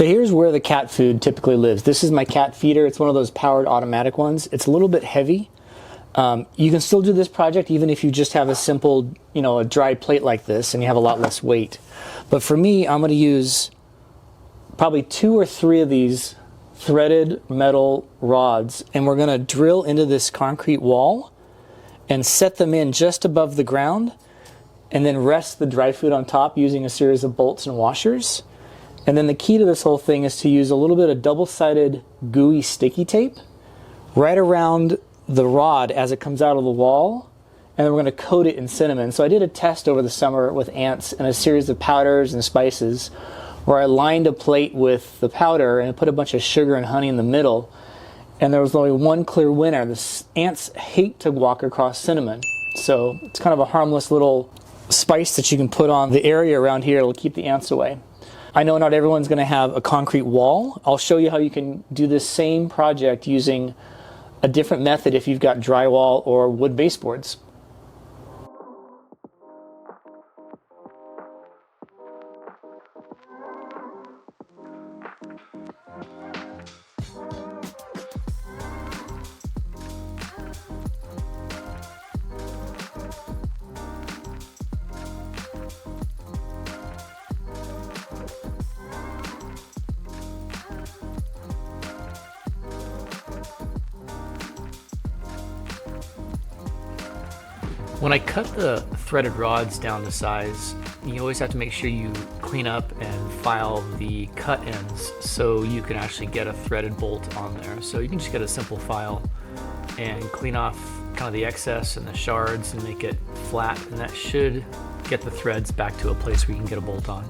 So here's where the cat food typically lives. This is my cat feeder. It's one of those powered automatic ones. It's a little bit heavy. You can still do this project even if you just have a simple, a dry plate like this and you have a lot less weight. But for me, I'm going to use probably 2 or 3 of these threaded metal rods, and we're going to drill into this concrete wall and set them in just above the ground, and then rest the dry food on top using a series of bolts and washers. And then the key to this whole thing is to use a little bit of double-sided gooey sticky tape right around the rod as it comes out of the wall, and then we're going to coat it in cinnamon. So I did a test over the summer with ants and a series of powders and spices where I lined a plate with the powder and put a bunch of sugar and honey in the middle, and there was only one clear winner. The ants hate to walk across cinnamon, so it's kind of a harmless little spice that you can put on the area around here. It'll keep the ants away. I know not everyone's going to have a concrete wall. I'll show you how you can do this same project using a different method if you've got drywall or wood baseboards. When I cut the threaded rods down to size, you always have to make sure you clean up and file the cut ends so you can actually get a threaded bolt on there. So you can just get a simple file and clean off kind of the excess and the shards and make it flat, and that should get the threads back to a place where you can get a bolt on.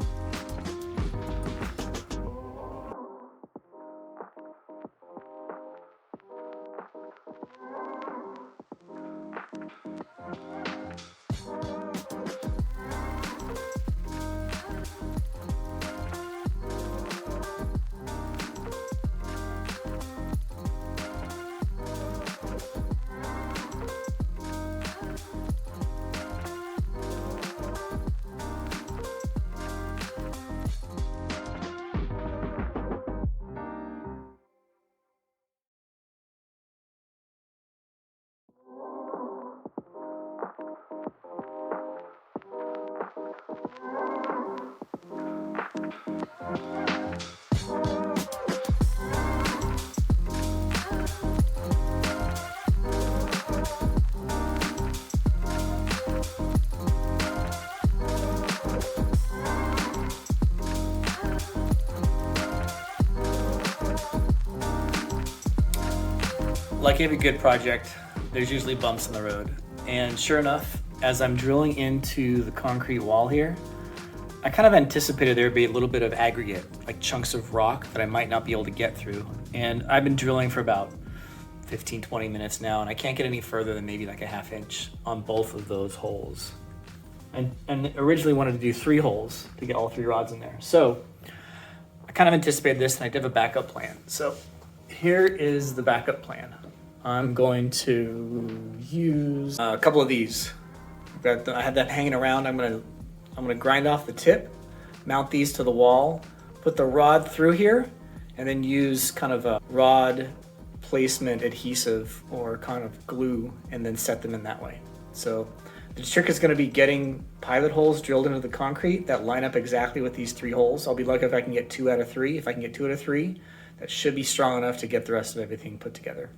Like every good project, there's usually bumps in the road. And sure enough, as I'm drilling into the concrete wall here, I kind of anticipated there would be a little bit of aggregate, like chunks of rock that I might not be able to get through. And I've been drilling for about 15, 20 minutes now, and I can't get any further than maybe like a ½ inch on both of those holes. And originally wanted to do 3 holes to get all 3 rods in there. So I kind of anticipated this, and I did have a backup plan. So here is the backup plan. I'm going to use a couple of these. I had that hanging around. I'm gonna grind off the tip, mount these to the wall, put the rod through here, and then use kind of a rod placement adhesive or kind of glue, and then set them in that way. So the trick is going to be getting pilot holes drilled into the concrete that line up exactly with these 3 holes. I'll be lucky if I can get 2 out of 3. If I can get 2 out of 3, that should be strong enough to get the rest of everything put together.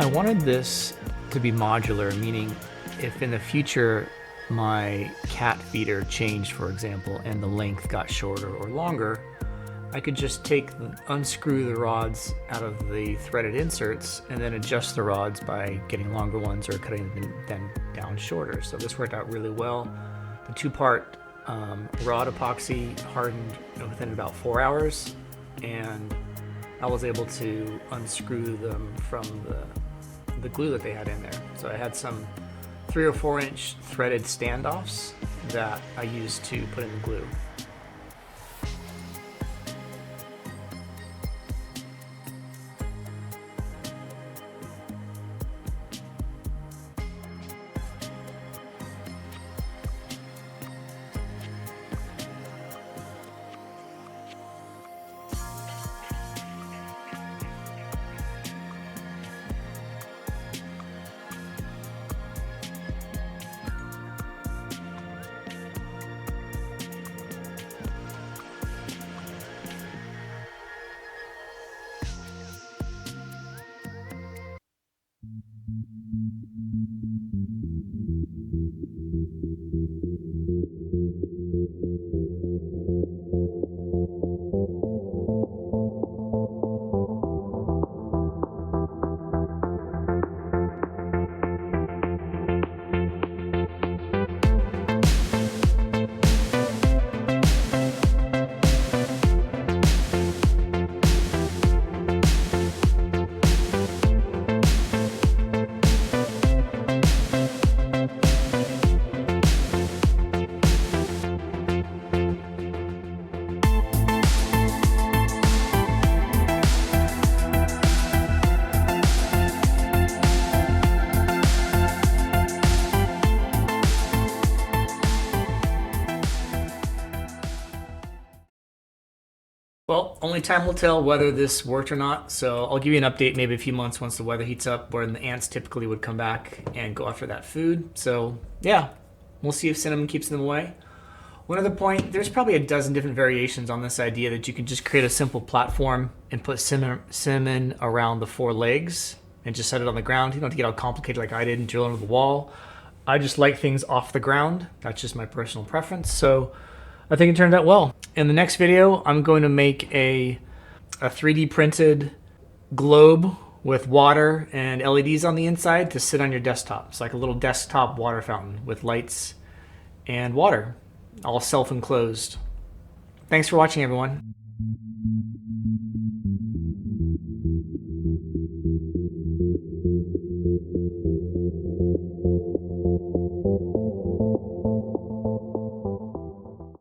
wanted this to be modular, meaning if in the future my cat feeder changed, for example, and the length got shorter or longer, I could just unscrew the rods out of the threaded inserts and then adjust the rods by getting longer ones or cutting them down shorter. So this worked out really well. The two-part rod epoxy hardened within about 4 hours, and I was able to unscrew them from the glue that they had in there. So I had some 3 or 4 inch threaded standoffs that I used to put in the glue. Well, only time will tell whether this worked or not, so I'll give you an update maybe a few months once the weather heats up, where the ants typically would come back and go after that food. So yeah, we'll see if cinnamon keeps them away. One other point, there's probably a dozen different variations on this idea that you can just create a simple platform and put cinnamon around the 4 legs and just set it on the ground. You don't have to get all complicated like I did and drill into the wall. I just like things off the ground. That's just my personal preference. So I think it turned out well. In the next video, I'm going to make a 3D printed globe with water and LEDs on the inside to sit on your desktop. It's like a little desktop water fountain with lights and water, all self-enclosed. Thanks for watching, everyone.